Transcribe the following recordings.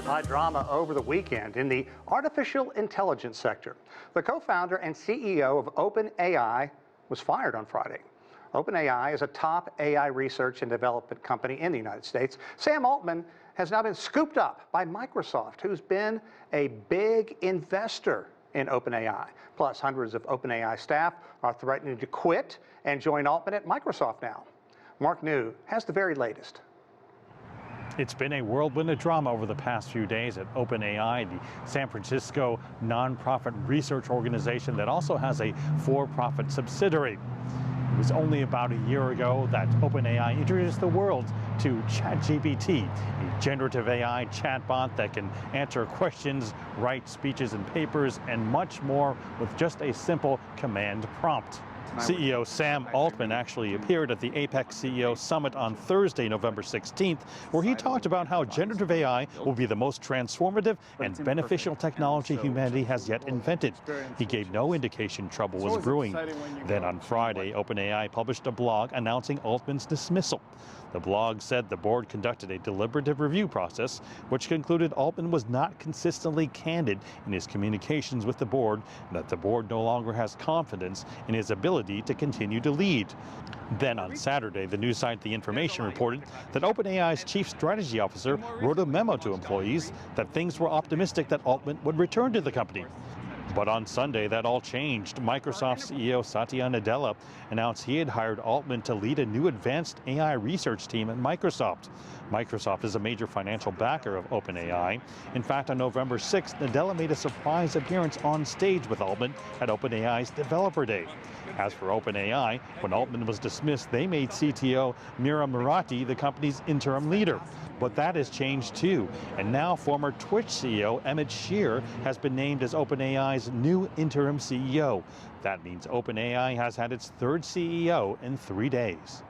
High drama over the weekend in the artificial intelligence sector. The co-founder and CEO of OpenAI was fired on Friday. OpenAI is a top AI research and development company in the United States. Sam Altman has now been scooped up by Microsoft, who's been a big investor in OpenAI. Plus, hundreds of OpenAI staff are threatening to quit and join Altman at Microsoft now. Mark New has the very latest. It's been a whirlwind of drama over the past few days at OpenAI, the San Francisco nonprofit research organization that also has a for-profit subsidiary. It was only about a year ago that OpenAI introduced the world to ChatGPT, a generative AI chatbot that can answer questions, write speeches and papers, and much more with just a simple command prompt. CEO Sam Altman actually appeared at the APEC CEO Summit on Thursday, November 16th, where he talked about how generative AI will be the most transformative and beneficial technology humanity has yet invented. He gave no indication trouble was brewing. Then on Friday, OpenAI published a blog announcing Altman's dismissal. The blog said the board conducted a deliberative review process, which concluded Altman was not consistently candid in his communications with the board, and that the board no longer has confidence in his ability to continue to lead. Then on Saturday, the news site The Information reported that OpenAI's chief strategy officer wrote a memo to employees that things were optimistic that Altman would return to the company. But on Sunday, that all changed. Microsoft CEO Satya Nadella announced he had hired Altman to lead a new advanced AI research team at Microsoft. Microsoft is a major financial backer of OpenAI. In fact, on November 6th, Nadella made a surprise appearance on stage with Altman at OpenAI's Developer Day. As for OpenAI, when Altman was dismissed, they made CTO Mira Murati the company's interim leader. But that has changed too, and now former Twitch CEO Emmett Shear has been named as OpenAI's new interim CEO. That means OpenAI has had its third CEO in 3 days.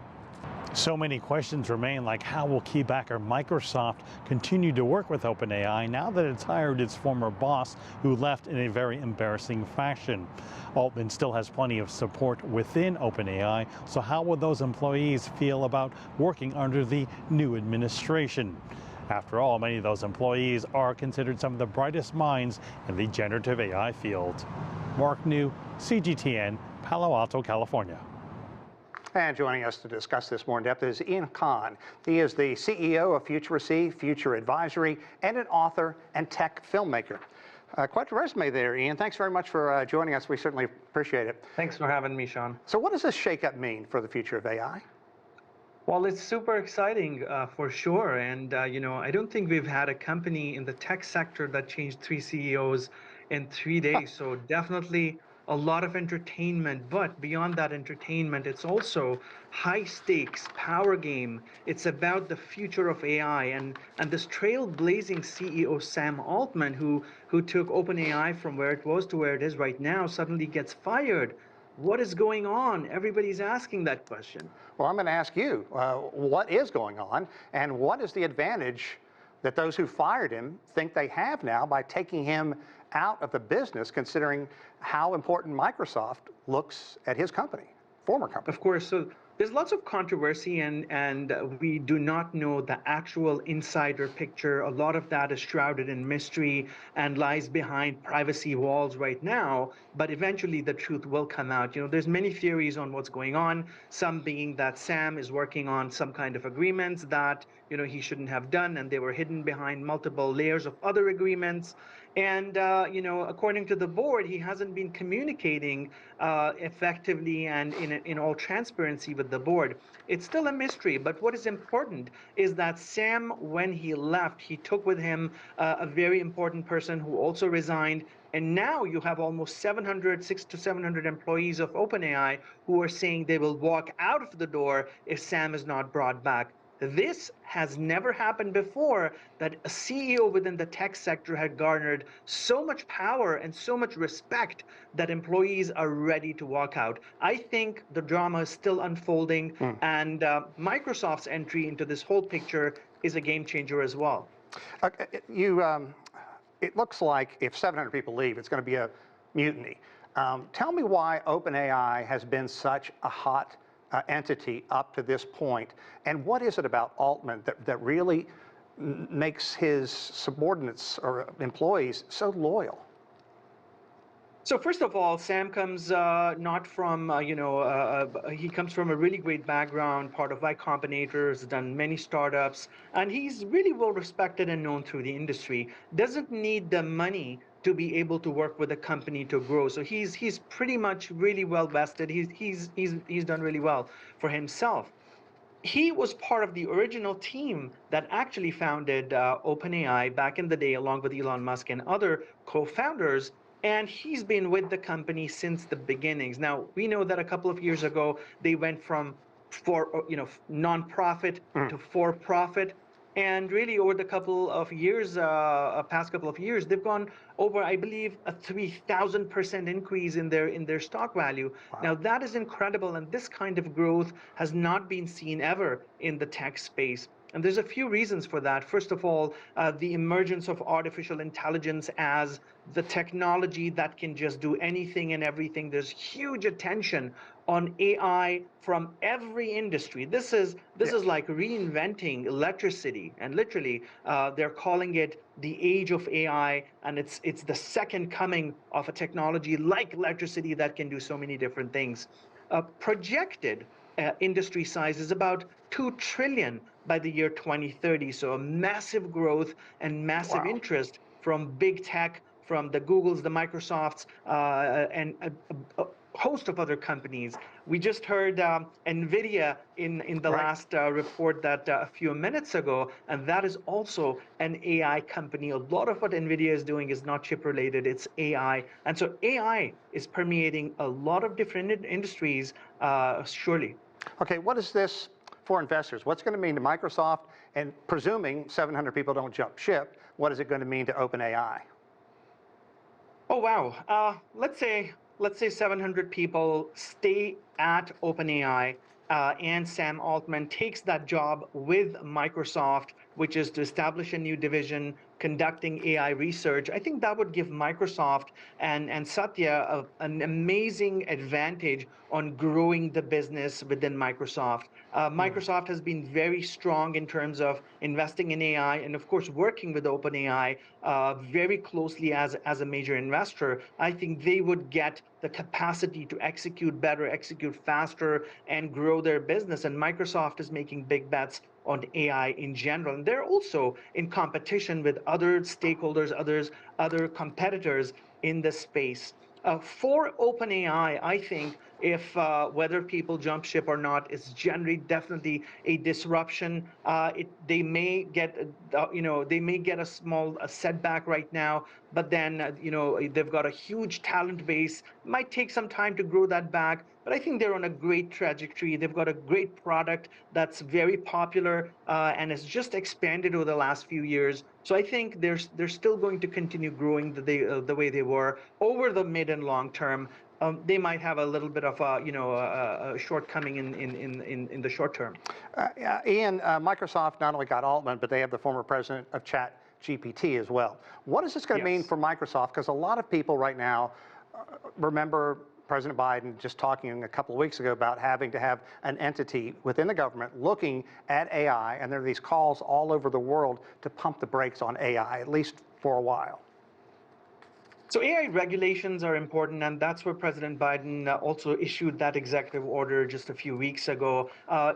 So many questions remain, like how will key backer Microsoft continue to work with OpenAI now that it's hired its former boss, who left in a very embarrassing fashion? Altman still has plenty of support within OpenAI, so how will those employees feel about working under the new administration? After all, many of those employees are considered some of the brightest minds in the generative AI field. Mark New, CGTN, Palo Alto, California. And joining us to discuss this more in depth is Ian Khan. He is the CEO of Futuracy, Future Advisory, and an author and tech filmmaker. Quite a resume there, Ian. Thanks very much for joining us. We certainly appreciate it. Thanks for having me, Sean. So what does this shakeup mean for the future of AI? Well, it's super exciting for sure. And, I don't think we've had a company in the tech sector that changed 3 CEOs in 3 days. So definitely a lot of entertainment, but beyond that entertainment, it's also high stakes power game. It's about the future of AI, and this trailblazing CEO Sam Altman, who took OpenAI from where it was to where it is right now, suddenly gets fired. What is going on? Everybody's asking that question. Well, I'm going to ask you, what is going on, and what is the advantage that those who fired him think they have now by taking him out of the business, considering how important Microsoft looks at his company, former company? Of course. So there's lots of controversy, and we do not know the actual insider picture. A lot of that is shrouded in mystery and lies behind privacy walls right now, but eventually the truth will come out. There's many theories on what's going on, some being that Sam is working on some kind of agreements that he shouldn't have done, and they were hidden behind multiple layers of other agreements. And, according to the board, he hasn't been communicating effectively and in all transparency with the board. It's still a mystery, but what is important is that Sam, when he left, he took with him a very important person who also resigned. And now you have almost 600 to 700 employees of OpenAI who are saying they will walk out of the door if Sam is not brought back. This has never happened before, that a CEO within the tech sector had garnered so much power and so much respect that employees are ready to walk out. I think the drama is still unfolding, and Microsoft's entry into this whole picture is a game changer as well. It looks like if 700 people leave, it's going to be a mutiny. Tell me why OpenAI has been such a hot entity up to this point, and what is it about Altman that really makes his subordinates or employees so loyal? So first of all, Sam comes not from, he comes from a really great background, part of Y Combinator, has done many startups, and he's really well respected and known through the industry. Doesn't need the money to be able to work with a company to grow. So he's pretty much really well vested. He's done really well for himself. He was part of the original team that actually founded OpenAI back in the day, along with Elon Musk and other co-founders. And he's been with the company since the beginnings. Now, we know that a couple of years ago, they went from nonprofit to for-profit. And really, over the couple of years, past couple of years, they've gone over, I believe, a 3,000% increase in their stock value. Wow. Now, that is incredible, and this kind of growth has not been seen ever in the tech space. And there's a few reasons for that. First of all, the emergence of artificial intelligence as the technology that can just do anything and everything. There's huge attention on AI from every industry. This is like reinventing electricity, and literally they're calling it the age of AI, and it's the second coming of a technology like electricity that can do so many different things. Projected industry size is about 2 trillion by the year 2030. So a massive growth and massive Wow. interest from big tech, from the Googles, the Microsofts, and a host of other companies. We just heard NVIDIA in the last report that a few minutes ago, and that is also an AI company. A lot of what NVIDIA is doing is not chip related, it's AI. And so AI is permeating a lot of different industries, surely. Okay, what is this for investors? What's going to mean to Microsoft? And presuming 700 people don't jump ship, what is it going to mean to OpenAI? Oh, wow. Let's say 700 people stay at OpenAI, and Sam Altman takes that job with Microsoft, which is to establish a new division conducting AI research. I think that would give Microsoft and Satya an amazing advantage on growing the business within Microsoft. Microsoft has been very strong in terms of investing in AI and, of course, working with OpenAI very closely as a major investor. I think they would get the capacity to execute better, execute faster, and grow their business. And Microsoft is making big bets on AI in general. And they're also in competition with other stakeholders, other competitors in the space. For OpenAI, I think if whether people jump ship or not is generally definitely a disruption. They may get a small setback right now, but then they've got a huge talent base. Might take some time to grow that back, but I think they're on a great trajectory. They've got a great product that's very popular and has just expanded over the last few years. So I think they're still going to continue growing the way they were over the mid and long term. They might have a little bit of a shortcoming in the short term. Ian, Microsoft not only got Altman, but they have the former president of ChatGPT as well. What is this going to mean for Microsoft? Because a lot of people right now remember President Biden just talking a couple of weeks ago about having to have an entity within the government looking at AI, and there are these calls all over the world to pump the brakes on AI, at least for a while. So AI regulations are important, and that's where President Biden also issued that executive order just a few weeks ago.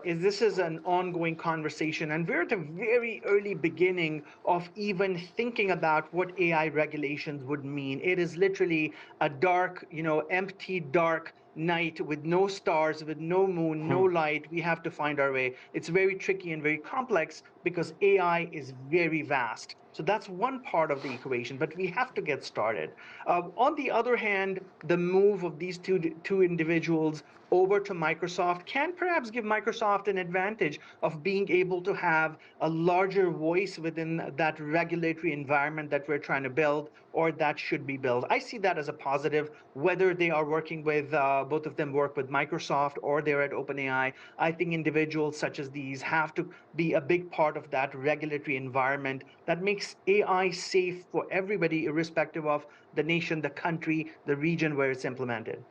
This is an ongoing conversation, and we're at a very early beginning of even thinking about what AI regulations would mean. It is literally a dark, empty, dark night with no stars, with no moon, no light. We have to find our way. It's very tricky and very complex because AI is very vast. So that's one part of the equation, but we have to get started. On the other hand, the move of these two individuals over to Microsoft can perhaps give Microsoft an advantage of being able to have a larger voice within that regulatory environment that we're trying to build, or that should be built. I see that as a positive, whether they are working with, both of them work with Microsoft or they're at OpenAI. I think individuals such as these have to be a big part of that regulatory environment that makes AI safe for everybody, irrespective of the nation, the country, the region where it's implemented.